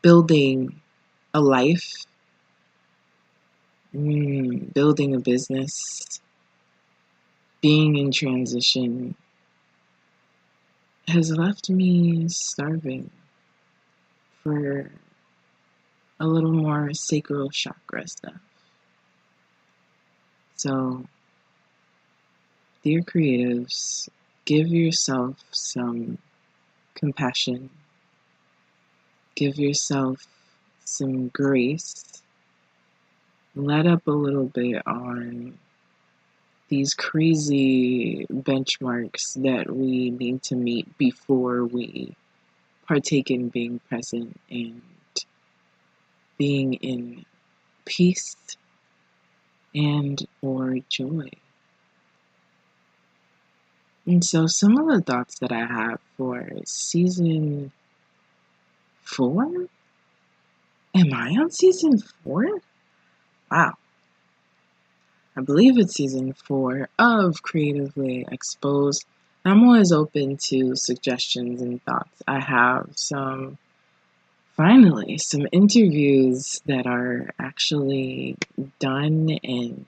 building a life, building a business, being in transition has left me starving for a little more sacral chakra stuff. So, dear creatives, give yourself some compassion. Give yourself some grace. Let up a little bit on these crazy benchmarks that we need to meet before we partake in being present and being in peace and or joy. And so some of the thoughts that I have for season 4? Am I on season 4? Wow. I believe it's season 4 of Creatively Exposed. I'm always open to suggestions and thoughts. I have finally some interviews that are actually done and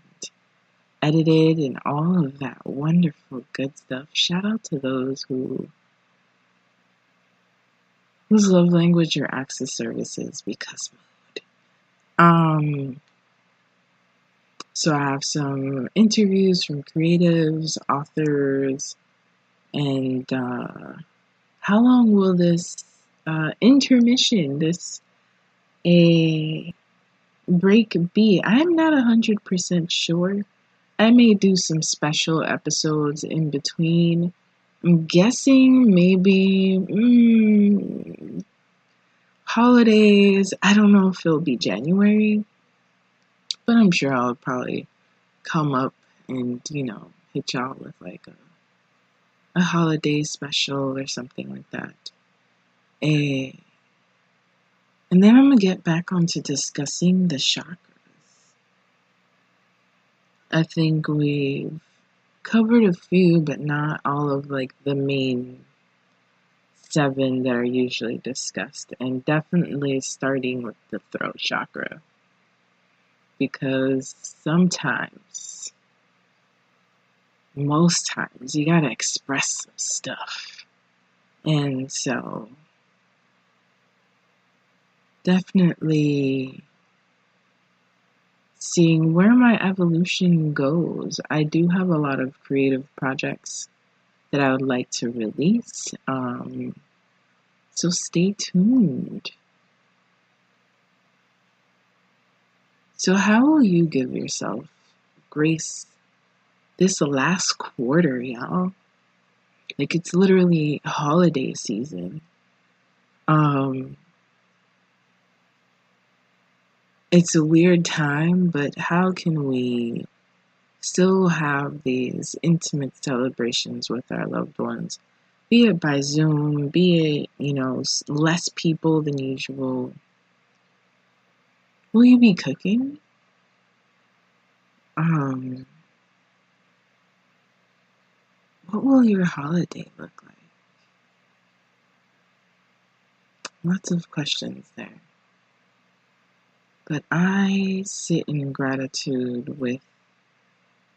edited and all of that wonderful good stuff. Shout out to those whose love language or access services because mood. So I have some interviews from creatives, authors, and how long will this intermission, a break be? I'm not 100% sure. I may do some special episodes in between. I'm guessing maybe holidays. I don't know if it'll be January. But I'm sure I'll probably come up and, hit y'all with like a holiday special or something like that. And then I'm going to get back onto discussing the chakras. I think we've covered a few, but not all of like the main 7 that are usually discussed. And definitely starting with the throat chakra. Because most times, you gotta express some stuff. And so, definitely seeing where my evolution goes. I do have a lot of creative projects that I would like to release. So stay tuned. So how will you give yourself grace this last quarter, y'all? Like, it's literally holiday season. It's a weird time, but how can we still have these intimate celebrations with our loved ones? Be it by Zoom, be it, less people than usual. Will you be cooking? What will your holiday look like? Lots of questions there. But I sit in gratitude with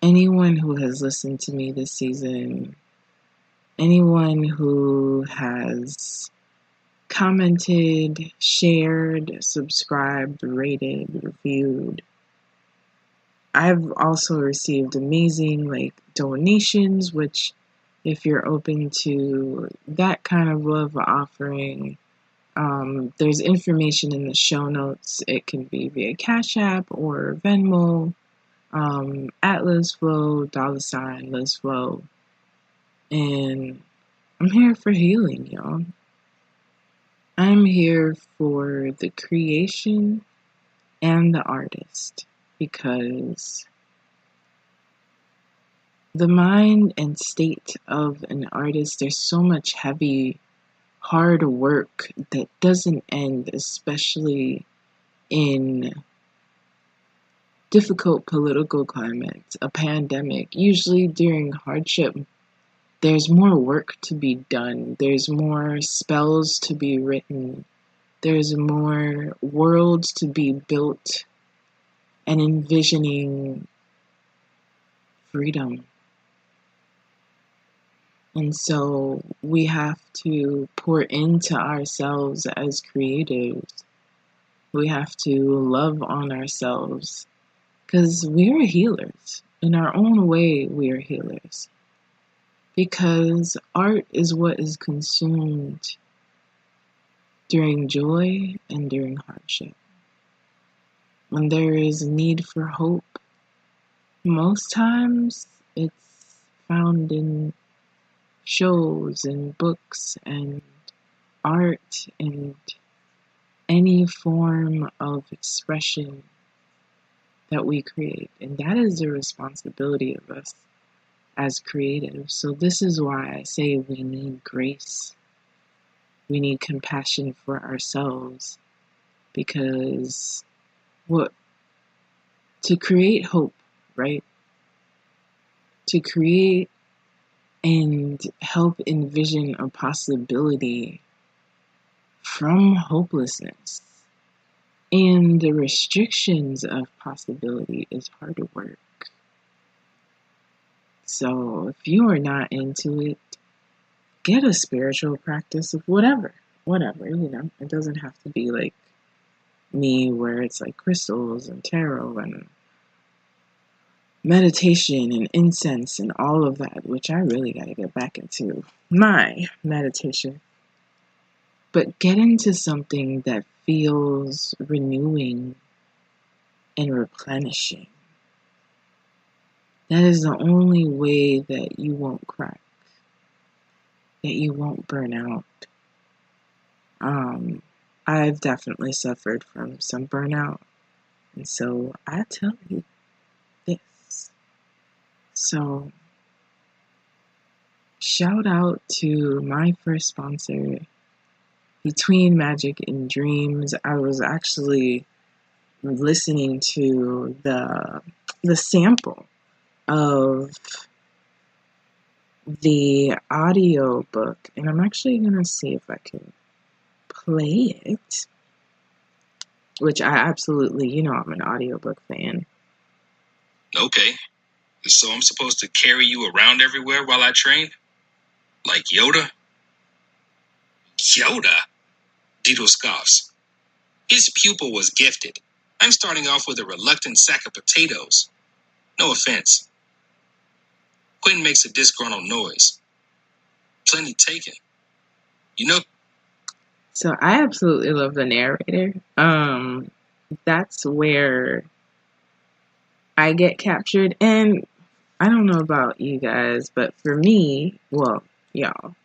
anyone who has listened to me this season, anyone who has commented, shared, subscribed, rated, reviewed. I've also received amazing donations, which if you're open to that kind of love offering, there's information in the show notes. It can be via Cash App or Venmo, at LizFlow, $LizFlow. And I'm here for healing, y'all. I'm here for the creation and the artist, because the mind and state of an artist, there's so much heavy, hard work that doesn't end, especially in difficult political climates, a pandemic. Usually during hardship, there's more work to be done. There's more spells to be written. There's more worlds to be built and envisioning freedom. And so we have to pour into ourselves as creatives. We have to love on ourselves because we are healers. In our own way, we are healers. Because art is what is consumed during joy and during hardship. When there is need for hope, most times it's found in shows and books and art and any form of expression that we create. And that is the responsibility of us as creatives. So this is why I say we need grace. We need compassion for ourselves, because to create hope, right? To create and help envision a possibility from hopelessness and the restrictions of possibility is hard work. So if you are not into it, get a spiritual practice of whatever, it doesn't have to be like me where it's like crystals and tarot and meditation and incense and all of that, which I really got to get back into my meditation. But get into something that feels renewing and replenishing. That is the only way that you won't crack, that you won't burn out. I've definitely suffered from some burnout, and so I tell you this. So, shout out to my first sponsor, Between Magic and Dreams. I was actually listening to the sample of the audiobook, and I'm actually going to see if I can play it, which I absolutely, I'm an audiobook fan. Okay, so I'm supposed to carry you around everywhere while I train? Like Yoda? Yoda? Dito scoffs. His pupil was gifted. I'm starting off with a reluctant sack of potatoes. No offense. Quinn makes a disgruntled noise. Plenty taken. So I absolutely love the narrator. That's where I get captured. And I don't know about you guys, but for me, y'all,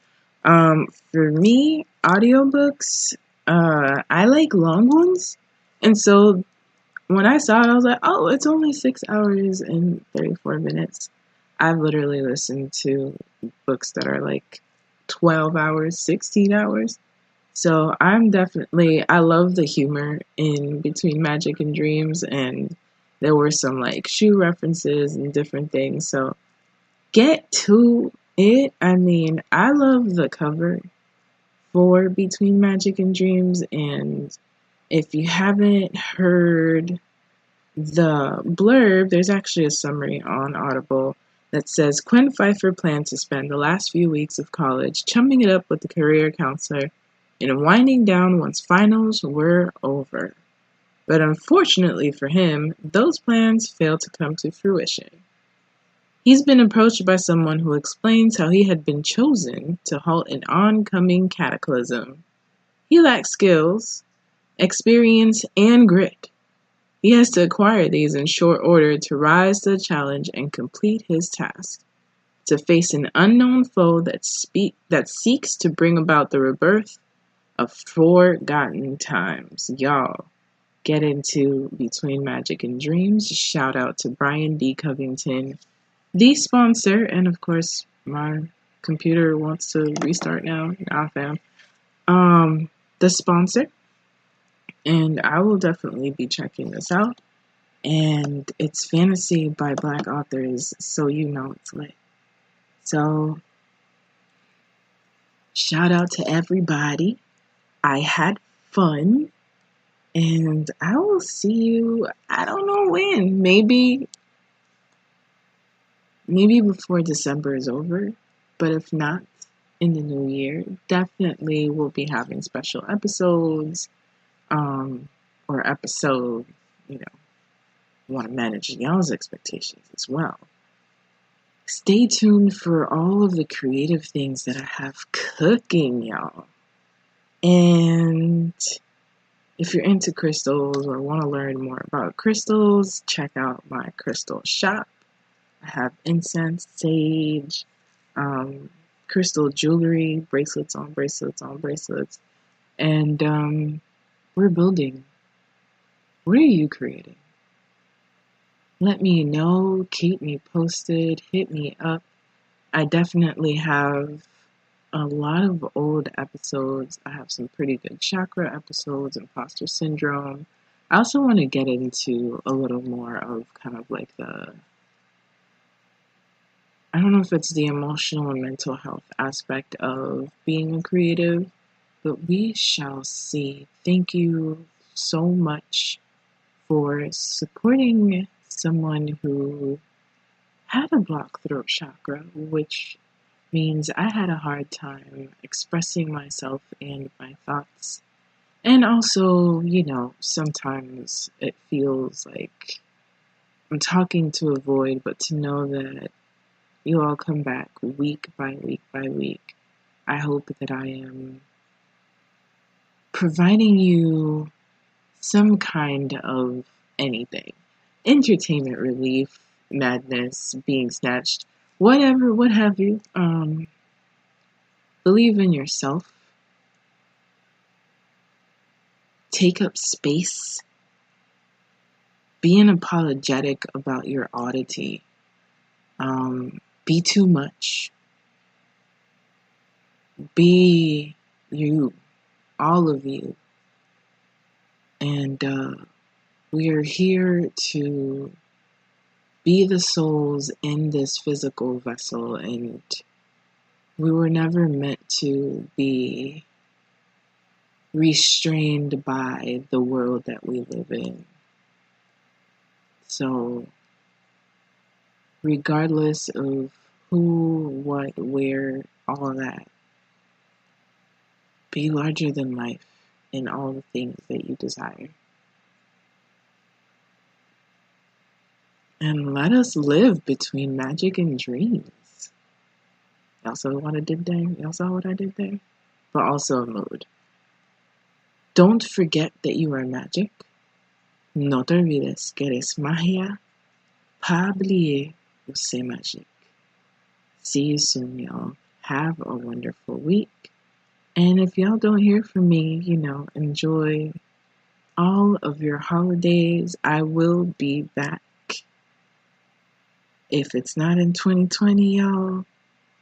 for me, audiobooks, I like long ones. And so when I saw it, I was like, oh, it's only 6 hours and 34 minutes. I've literally listened to books that are like 12 hours, 16 hours. So I love the humor in Between Magic and Dreams, and there were some like shoe references and different things. So get to it. I mean, I love the cover for Between Magic and Dreams, and if you haven't heard the blurb, there's actually a summary on Audible that says Quinn Pfeiffer planned to spend the last few weeks of college chumming it up with the career counselor and winding down once finals were over. But unfortunately for him, those plans failed to come to fruition. He's been approached by someone who explains how he had been chosen to halt an oncoming cataclysm. He lacks skills, experience, and grit. He has to acquire these in short order to rise to the challenge and complete his task. To face an unknown foe that seeks to bring about the rebirth of forgotten times. Y'all, get into Between Magic and Dreams. Shout out to Brian D. Covington, the sponsor, and of course, my computer wants to restart now. Fam. The sponsor, and I will definitely be checking this out. And it's fantasy by Black authors, so it's lit. So, shout out to everybody. I had fun. And I will see you, I don't know when, maybe before December is over, but if not, in the new year. Definitely we'll be having special episodes, or episode, want to manage y'all's expectations as well. Stay tuned for all of the creative things that I have cooking, y'all. And if you're into crystals or want to learn more about crystals, check out my crystal shop. I have incense, sage, crystal jewelry, bracelets on bracelets on bracelets. And we're building. What are you creating? Let me know, keep me posted, hit me up. I definitely have a lot of old episodes. I have some pretty good chakra episodes, imposter syndrome. I also want to get into a little more of kind of like I don't know if it's the emotional and mental health aspect of being a creative, but we shall see. Thank you so much for supporting someone who had a blocked throat chakra, which means I had a hard time expressing myself and my thoughts. And also, sometimes it feels like I'm talking to a void, but to know that you all come back week by week by week, I hope that I am providing you some kind of anything. Entertainment, relief, madness, being snatched, whatever, what have you. Believe in yourself. Take up space. Be unapologetic about your oddity. Be too much. Be you. All of you. And we are here to be the souls in this physical vessel, and we were never meant to be restrained by the world that we live in. So, regardless of who, what, where, all of that, be larger than life in all the things that you desire. And let us live between magic and dreams. Y'all saw what I did there? Y'all saw what I did there? But also a mood. Don't forget that you are magic. No te olvides que eres magia. Pas oublier que c'est magique. See you soon, y'all. Have a wonderful week. And if y'all don't hear from me, enjoy all of your holidays. I will be back. If it's not in 2020, y'all,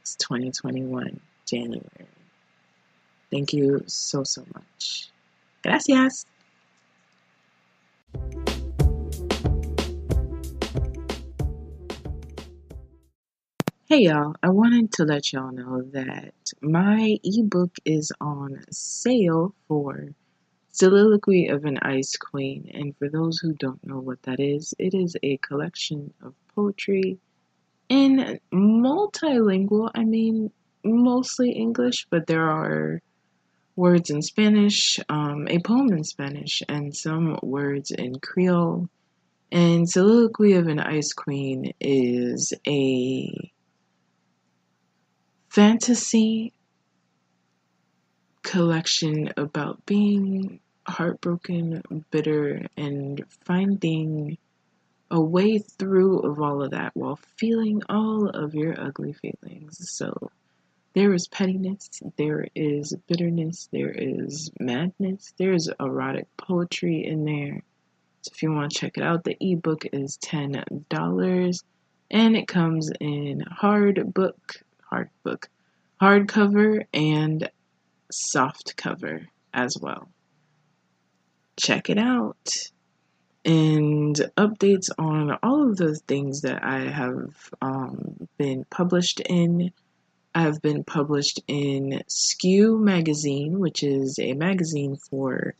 it's 2021, January. Thank you so, so much. Gracias. Hey y'all, I wanted to let y'all know that my ebook is on sale for Soliloquy of an Ice Queen. And for those who don't know what that is, it is a collection of poetry in multilingual. I mean, mostly English, but there are words in Spanish, a poem in Spanish, and some words in Creole. And Soliloquy of an Ice Queen is a fantasy collection about being heartbroken, bitter, and finding a way through of all of that while feeling all of your ugly feelings. So there is pettiness, there is bitterness, there is madness, there's erotic poetry in there. So if you want to check it out, the ebook is $10 and it comes in hardcover and soft cover as well. Check it out. And updates on all of the things that I have been published in. I've been published in 𝘗 magazine, which is a magazine for